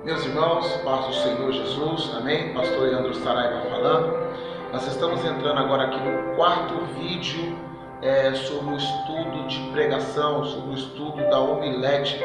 Meus irmãos, paz do Senhor Jesus, amém? Pastor Leandro Saraiva falando. Nós estamos entrando agora aqui no quarto vídeo sobre o estudo de pregação, sobre o estudo da homilética,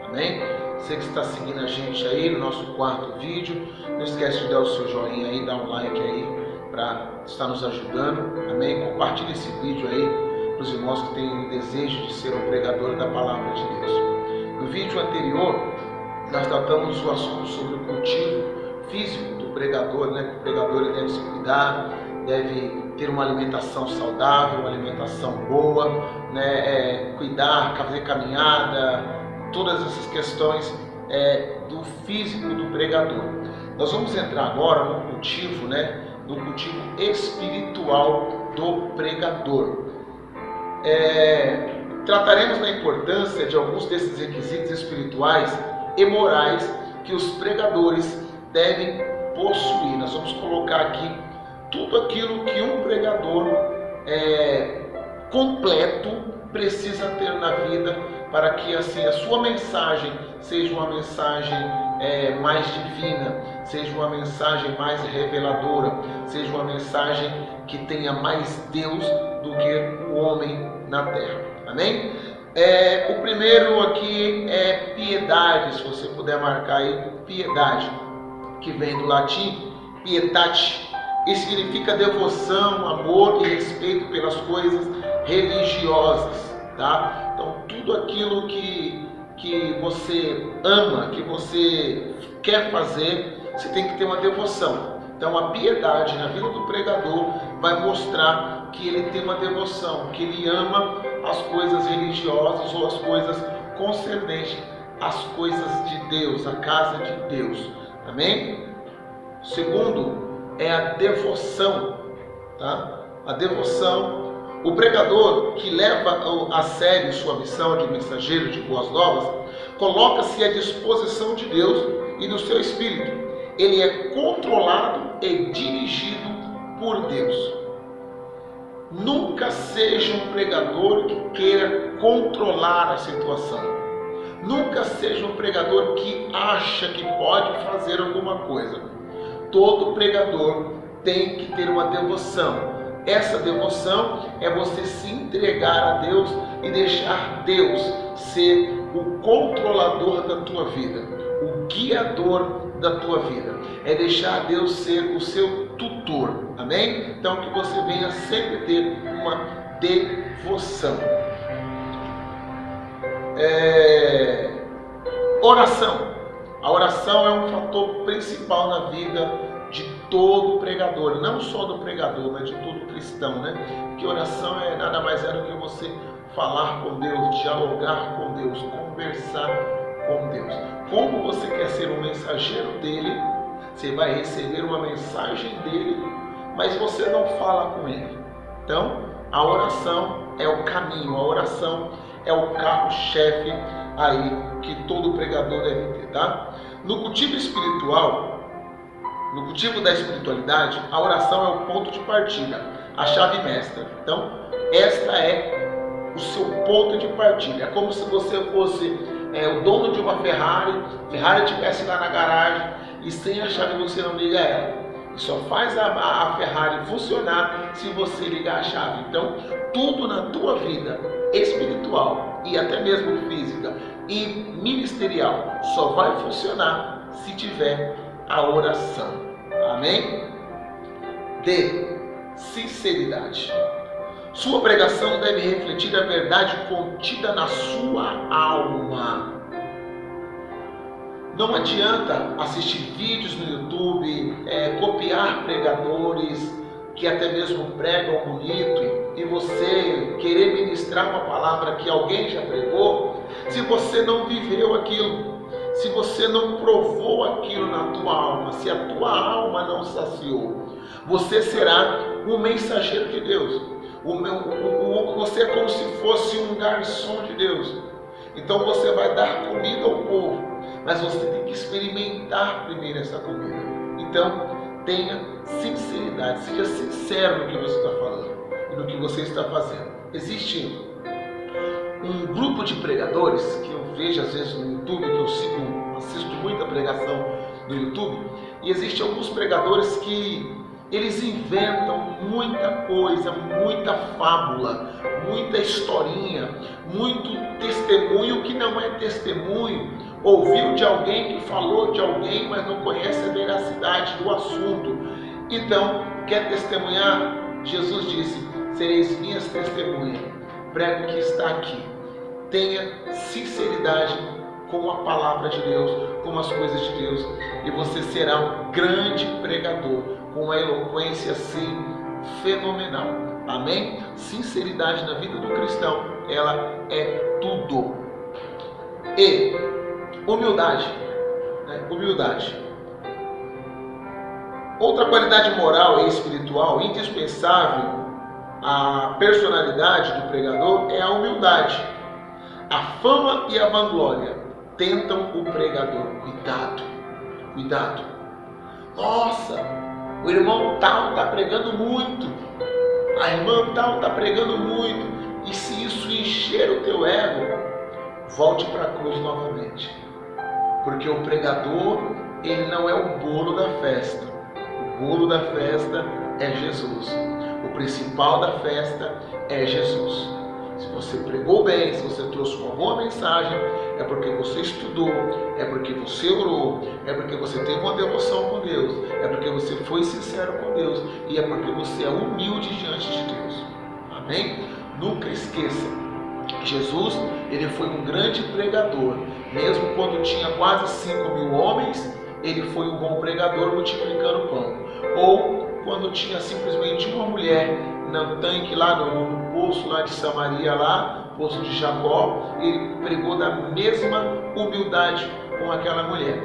amém? Você que está seguindo a gente aí no nosso quarto vídeo, não esquece de dar o seu joinha aí, dar um like aí, para estar nos ajudando, amém? Compartilhe esse vídeo aí para os irmãos que têm o desejo de ser um pregador da palavra de Deus. No vídeo anterior, nós tratamos o assunto sobre o cultivo físico do pregador, né? Que o pregador ele deve se cuidar, deve ter uma alimentação saudável, uma alimentação boa, né? Cuidar, fazer caminhada, todas essas questões do físico do pregador. Nós vamos entrar agora no cultivo, né? No cultivo espiritual do pregador. Trataremos da importância de alguns desses requisitos espirituais e morais que os pregadores devem possuir. Nós vamos colocar aqui tudo aquilo que um pregador completo precisa ter na vida para que assim a sua mensagem seja uma mensagem mais divina, seja uma mensagem mais reveladora, seja uma mensagem que tenha mais Deus do que o homem na terra. Amém? O primeiro aqui é piedade, se você puder marcar aí, piedade, que vem do latim pietate, e significa devoção, amor e respeito pelas coisas religiosas, tá? Então tudo aquilo que você ama, que você quer fazer, você tem que ter uma devoção. Então a piedade na vida do pregador vai mostrar que ele tem uma devoção, que ele ama as coisas religiosas ou as coisas concernentes às coisas de Deus, a casa de Deus. Amém? Segundo é a devoção, tá? A devoção. O pregador que leva a sério sua missão de mensageiro de boas novas, coloca-se à disposição de Deus e do seu Espírito. Ele é controlado e dirigido por Deus. Nunca seja um pregador que queira controlar a situação. Nunca seja um pregador que acha que pode fazer alguma coisa. Todo pregador tem que ter uma devoção. Essa devoção é você se entregar a Deus e deixar Deus ser o controlador da tua vida, o guiador da tua vida. É deixar Deus ser o seu tutor. Amém? Então que você venha sempre ter uma devoção. Oração. A oração é um fator principal na vida de todo pregador, não só do pregador, mas de todo cristão, né? Porque oração é nada mais do que você falar com Deus, dialogar com Deus, conversar com Deus. Como você quer ser um mensageiro dele, você vai receber uma mensagem dele, mas você não fala com ele. Então, a oração é o caminho, a oração é o carro-chefe aí que todo pregador deve ter, tá? No cultivo espiritual, no cultivo da espiritualidade, a oração é o ponto de partida, a chave mestra. Então, esta é o seu ponto de partida. É como se você fosse o dono de uma Ferrari estivesse lá na garagem e sem a chave você não liga ela. E só faz a Ferrari funcionar se você ligar a chave. Então, tudo na tua vida espiritual e até mesmo física e ministerial só vai funcionar se tiver a oração. Amém? D. Sinceridade. Sua pregação deve refletir a verdade contida na sua alma. Não adianta assistir vídeos no YouTube, copiar pregadores que até mesmo pregam bonito e você querer ministrar uma palavra que alguém já pregou, se você não viveu aquilo, se você não provou aquilo na tua alma, se a tua alma não saciou, você será um mensageiro de Deus. Você é como se fosse um garçom de Deus. Então você vai dar comida ao povo, mas você tem que experimentar primeiro essa comida. Então tenha sinceridade, seja sincero no que você está falando e no que você está fazendo. Existe um grupo de pregadores que eu vejo às vezes no YouTube, que eu assisto muita pregação no YouTube, e existem alguns pregadores que eles inventam muita coisa, muita fábula, muita historinha, muito testemunho que não é testemunho, ouviu de alguém que falou de alguém, mas não conhece a veracidade do assunto. Então, quer testemunhar? Jesus disse: sereis minhas testemunhas. Prego o que está aqui. Tenha sinceridade com a palavra de Deus, com as coisas de Deus, e você será um grande pregador, com uma eloquência assim fenomenal. Amém? Sinceridade na vida do cristão, ela é tudo. E humildade, né? Humildade. Outra qualidade moral e espiritual indispensável à personalidade do pregador é a humildade. A fama e a vanglória tentam o pregador. Cuidado, cuidado. Nossa, o irmão tal está pregando muito, a irmã tal está pregando muito. E se isso encher o teu ego, volte para a cruz novamente. Porque o pregador, ele não é o bolo da festa. O bolo da festa é Jesus. O principal da festa é Jesus. Se você pregou bem, se você trouxe uma boa mensagem, é porque você estudou, é porque você orou, é porque você teve uma devoção com Deus, é porque você foi sincero com Deus e é porque você é humilde diante de Deus. Amém? Nunca esqueça, Jesus, ele foi um grande pregador. Mesmo quando tinha quase 5.000 homens, ele foi um bom pregador multiplicando pão. Ou quando tinha simplesmente uma mulher no tanque lá, no poço lá de Samaria, lá, poço de Jacó, ele pregou da mesma humildade com aquela mulher,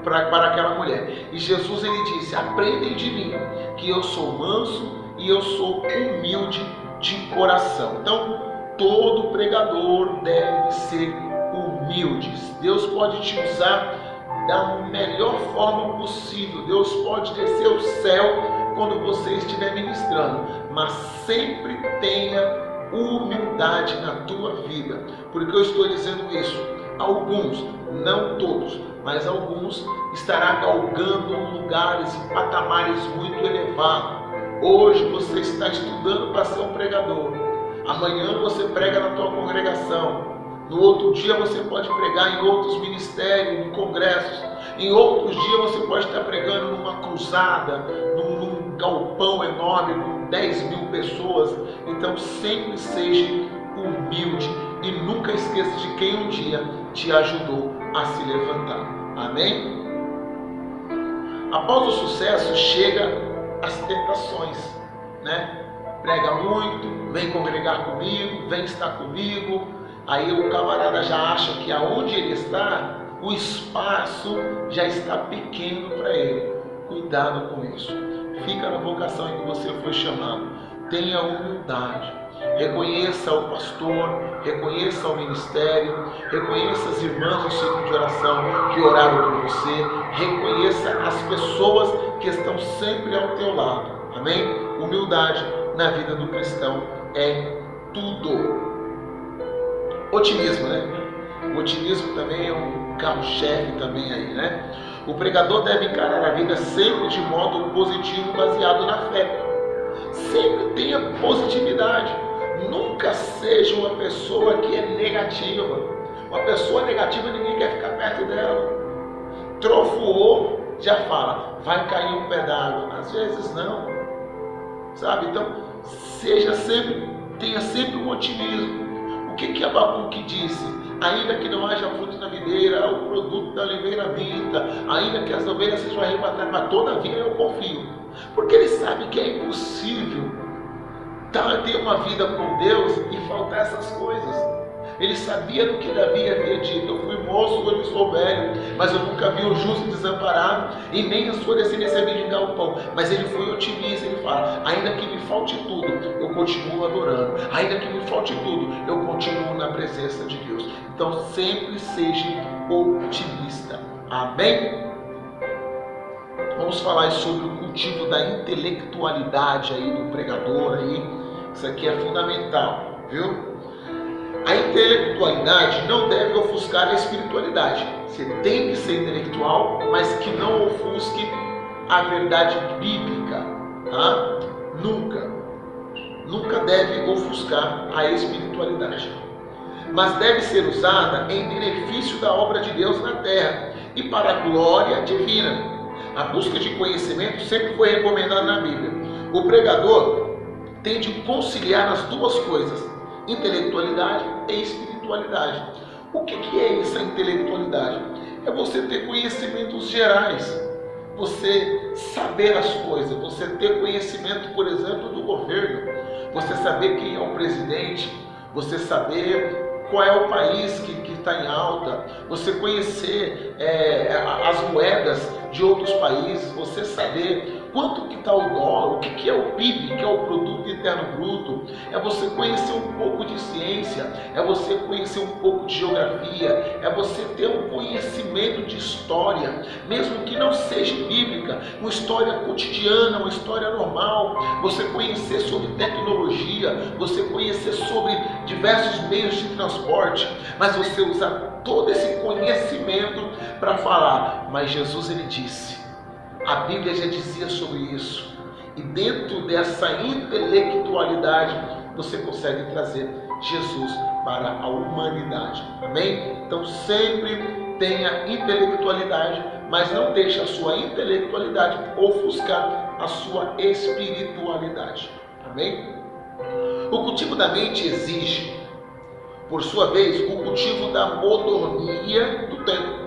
para aquela mulher. E Jesus, ele disse: aprendem de mim, que eu sou manso e eu sou humilde de coração. Então, todo pregador deve ser humilde. Deus pode te usar da melhor forma possível. Deus pode descer o céu quando você estiver ministrando, mas sempre tenha humildade na tua vida. Por que eu estou dizendo isso? Alguns, não todos, mas alguns estarão galgando lugares e patamares muito elevados. Hoje você está estudando para ser um pregador. Amanhã você prega na tua congregação. No outro dia você pode pregar em outros ministérios, em congressos. Em outros dias você pode estar pregando numa cruzada, num galpão enorme com 10.000 pessoas. Então sempre seja humilde e nunca esqueça de quem um dia te ajudou a se levantar. Amém? Após o sucesso chega as tentações, né? Prega muito, vem congregar comigo, vem estar comigo. Aí o camarada já acha que aonde ele está, o espaço já está pequeno para ele. Cuidado com isso. Fica na vocação em que você foi chamado. Tenha humildade. Reconheça o pastor, reconheça o ministério, reconheça as irmãs do círculo de oração que oraram por você, reconheça as pessoas que estão sempre ao teu lado. Amém? Humildade na vida do cristão é tudo. Otimismo, né? O otimismo também é um carro-chefe também aí, né? O pregador deve encarar a vida sempre de modo positivo, baseado na fé. Sempre tenha positividade. Nunca seja uma pessoa que é negativa. Uma pessoa negativa, ninguém quer ficar perto dela. Trovoou, já fala, vai cair um pé d'água. Às vezes não. Sabe? Então, tenha sempre um otimismo. O que Abacuque disse? Ainda que não haja fruto na videira, o produto da oliveira minta, ainda que as ovelhas sejam arrebatadas, mas todavia eu confio. Porque ele sabe que é impossível ter uma vida com Deus e faltar essas coisas. Ele sabia do que Davi havia dito: eu fui moço, hoje sou velho, mas eu nunca vi o justo desamparado, e nem a sua descendência mendigar o pão. Mas ele foi otimista, ele fala: ainda que me falte tudo, eu continuo adorando. Ainda que me falte tudo, eu continuo na presença de Deus. Então sempre seja otimista. Amém? Vamos falar sobre o cultivo da intelectualidade aí do pregador aí. Isso aqui é fundamental, viu? A intelectualidade não deve ofuscar a espiritualidade. Você tem que ser intelectual, mas que não ofusque a verdade bíblica, tá? Nunca deve ofuscar a espiritualidade. Mas deve ser usada em benefício da obra de Deus na terra e para a glória divina. A busca de conhecimento sempre foi recomendada na Bíblia. O pregador tem de conciliar as duas coisas, intelectualidade e espiritualidade. O que é essa intelectualidade? É você ter conhecimentos gerais, você saber as coisas, você ter conhecimento, por exemplo, do governo, você saber quem é o presidente, você saber qual é o país que está em alta, você conhecer as moedas de outros países, você saber quanto que está o dólar, o que é o PIB, que é o Produto Interno Bruto, é você conhecer um pouco de ciência, é você conhecer um pouco de geografia, é você ter um conhecimento de história, mesmo que não seja bíblica, uma história cotidiana, uma história normal, você conhecer sobre tecnologia, você conhecer sobre diversos meios de transporte, mas você usar todo esse conhecimento para falar, mas Jesus ele disse, a Bíblia já dizia sobre isso, e dentro dessa intelectualidade você consegue trazer Jesus para a humanidade, amém? Então sempre tenha intelectualidade, mas não deixe a sua intelectualidade ofuscar a sua espiritualidade, amém? O cultivo da mente exige, por sua vez, o cultivo da mordomia do tempo.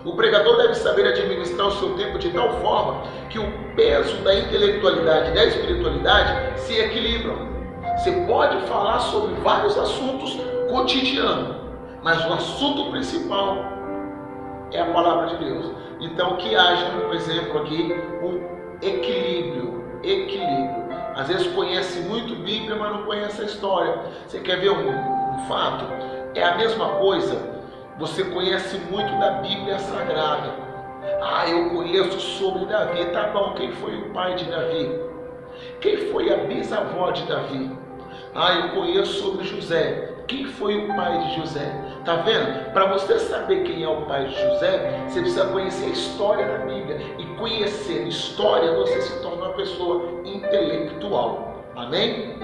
O pregador deve saber administrar o seu tempo de tal forma que o peso da intelectualidade e da espiritualidade se equilibram. Você pode falar sobre vários assuntos cotidianos, mas o assunto principal é a palavra de Deus. Então que haja, por exemplo, aqui um equilíbrio. Às vezes conhece muito Bíblia, mas não conhece a história. Você quer ver um fato? É a mesma coisa. Você conhece muito da Bíblia Sagrada. Eu conheço sobre Davi. Tá bom, quem foi o pai de Davi? Quem foi a bisavó de Davi? Eu conheço sobre José. Quem foi o pai de José? Tá vendo? Para você saber quem é o pai de José, você precisa conhecer a história da Bíblia. E conhecer história, você se torna uma pessoa intelectual. Amém?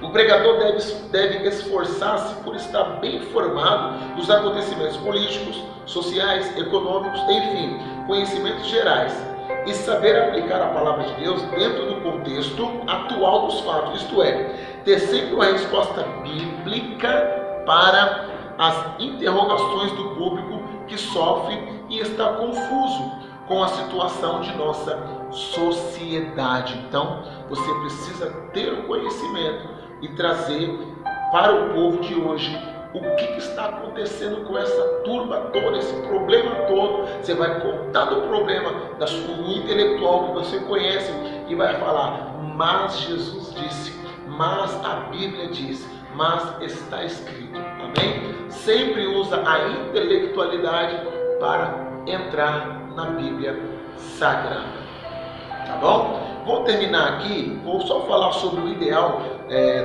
O pregador deve esforçar-se por estar bem informado dos acontecimentos políticos, sociais, econômicos, enfim, conhecimentos gerais, e saber aplicar a palavra de Deus dentro do contexto atual dos fatos, isto é, ter sempre uma resposta bíblica para as interrogações do público que sofre e está confuso com a situação de nossa sociedade. Então, você precisa ter o conhecimento e trazer para o povo de hoje o que está acontecendo com essa turma toda, esse problema todo. Você vai contar do problema do intelectual que você conhece e vai falar, mas Jesus disse, mas a Bíblia diz, mas está escrito, amém? Sempre usa a intelectualidade para entrar na Bíblia Sagrada, tá bom? Vou terminar aqui, vou só falar sobre o ideal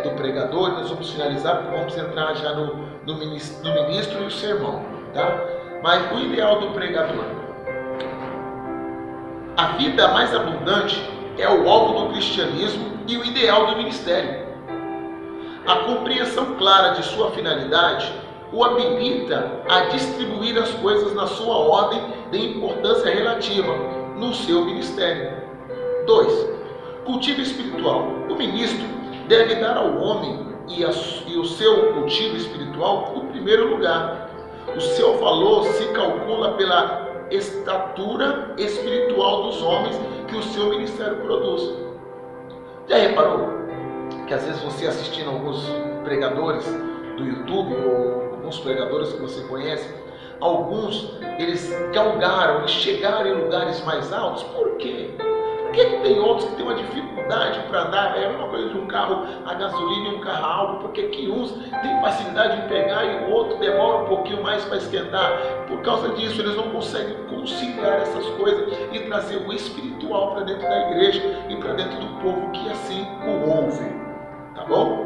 do pregador, nós vamos finalizar, porque vamos entrar já no ministro e o sermão, tá? Mas o ideal do pregador. A vida mais abundante é o alvo do cristianismo e o ideal do ministério. A compreensão clara de sua finalidade o habilita a distribuir as coisas na sua ordem de importância relativa no seu ministério. 2. Cultivo espiritual. O ministro deve dar ao homem e o seu cultivo espiritual o primeiro lugar. O seu valor se calcula pela estatura espiritual dos homens que o seu ministério produz. Já reparou que às vezes você assistindo alguns pregadores do YouTube ou alguns pregadores que você conhece, alguns eles galgaram, eles chegaram em lugares mais altos? Por quê? Por que tem outros que têm uma dificuldade para andar? É uma coisa de um carro a gasolina e um carro a álcool. Por que uns têm facilidade em pegar e o outro demora um pouquinho mais para esquentar? Por causa disso, eles não conseguem conciliar essas coisas e trazer o espiritual para dentro da igreja e para dentro do povo que assim o ouve. Tá bom?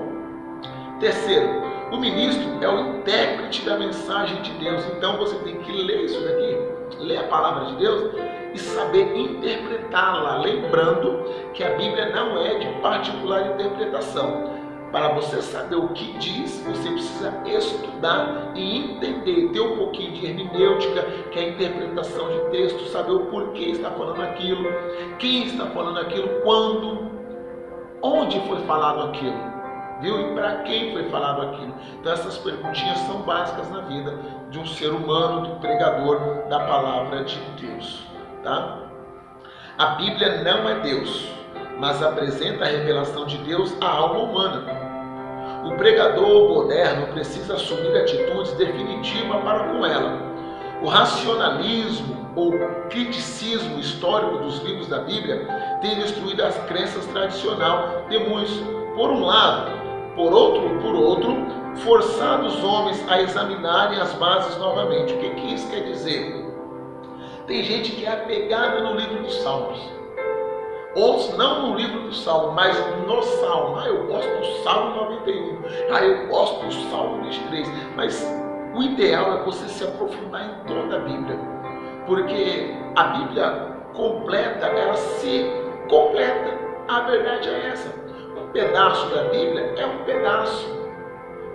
Terceiro, O ministro é o intérprete da mensagem de Deus. Então você tem que ler isso daqui, ler a palavra de Deus e saber interpretá-la, lembrando que a Bíblia não é de particular interpretação. Para você saber o que diz, você precisa estudar e entender, ter um pouquinho de hermenêutica, que é a interpretação de texto, saber o porquê está falando aquilo, quem está falando aquilo, quando, onde foi falado aquilo, viu? E para quem foi falado aquilo. Então essas perguntinhas são básicas na vida de um ser humano, do pregador da palavra de Deus, tá? A Bíblia não é Deus, mas apresenta a revelação de Deus à alma humana. O pregador moderno precisa assumir atitudes definitivas para com ela. O racionalismo ou criticismo histórico dos livros da Bíblia tem destruído as crenças tradicionais de muitos, por um lado. Por outro, forçado os homens a examinarem as bases novamente. O que isso quer dizer? Tem gente que é apegada no livro dos Salmos. Ou não no livro do Salmo, mas no Salmo. Eu gosto do Salmo 91. Eu gosto do Salmo 23. Mas o ideal é você se aprofundar em toda a Bíblia. Porque a Bíblia completa, ela se completa. A verdade é essa. Um pedaço da Bíblia é um pedaço.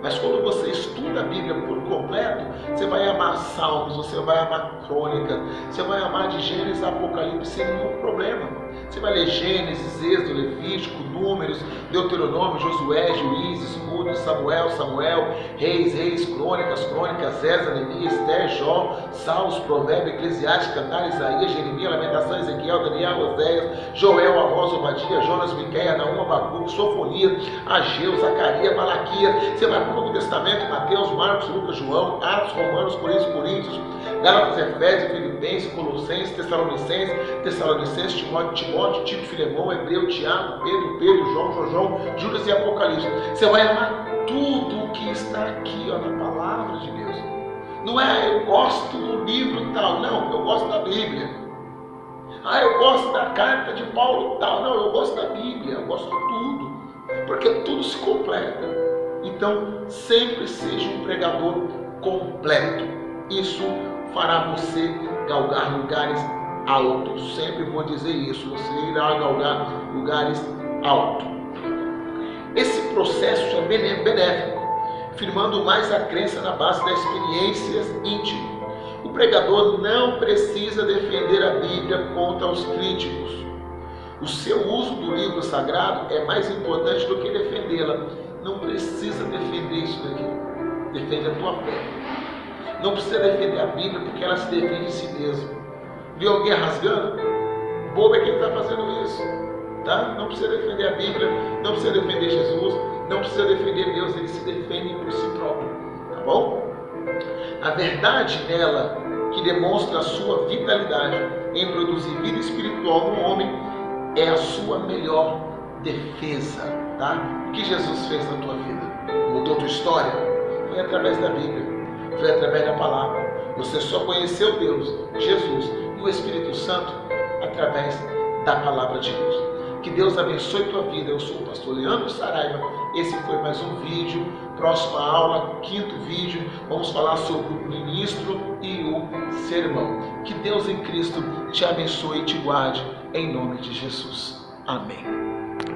Mas quando você estuda a Bíblia por completo, você vai amar Salmos, você vai amar Crônicas, você vai amar de Gênesis a Apocalipse sem nenhum problema. Você vai ler Gênesis, Êxodo, Levítico, Números, Deuteronômio, Josué, Juízes, Ruth, Samuel, Reis, Crônicas, Esdras, Neemias, Esther, Jó, Salmos, Provérbios, Eclesiastes, Cantares, Isaías, Jeremias, Lamentações, Ezequiel, Daniel, Oséias, Joel, Amós, Obadias, Jonas, Miqueias, Naum, Abacuque, Sofonias, Ageu, Zacarias, Malaquias. Você vai para o Novo Testamento, Mateus, Marcos, Lucas, João, Atos, Romanos, Coríntios, Gálatas, Efésios, Filipenses, Colossenses, Tessalonicenses, Timóteo, Tito, Filemão, Hebreu, Tiago, Pedro, João, Judas e Apocalipse. Você vai amar tudo o que está aqui, na palavra de Deus. Não é eu gosto do livro tal, não, eu gosto da Bíblia. Eu gosto da carta de Paulo tal, não, eu gosto da Bíblia, eu gosto de tudo, porque tudo se completa. Então, sempre seja um pregador completo. Isso fará você galgar lugares altos. Sempre vou dizer isso, você irá galgar lugares altos. Esse processo é benéfico, firmando mais a crença na base das experiências íntimas. O pregador não precisa defender a Bíblia contra os críticos. O seu uso do livro sagrado é mais importante do que defendê-la. Não precisa defender isso daqui. Defende a tua fé. Não precisa defender a Bíblia porque ela se defende em si mesma. Viu alguém rasgando? Bobo é quem está fazendo isso. Tá? Não precisa defender a Bíblia, não precisa defender Jesus, não precisa defender Deus, eles se defendem por si próprio. Tá bom? A verdade nela, que demonstra a sua vitalidade em produzir vida espiritual no homem, é a sua melhor defesa. Tá? O que Jesus fez na tua vida? Mudou tua história? Foi através da Bíblia, foi através da palavra. Você só conheceu Deus, Jesus e o Espírito Santo através da palavra de Deus. Que Deus abençoe tua vida. Eu sou o pastor Leandro Saraiva. Esse foi mais um vídeo. Próxima aula, 5º vídeo, vamos falar sobre o ministro e o sermão. Que Deus em Cristo te abençoe e te guarde em nome de Jesus. Amém.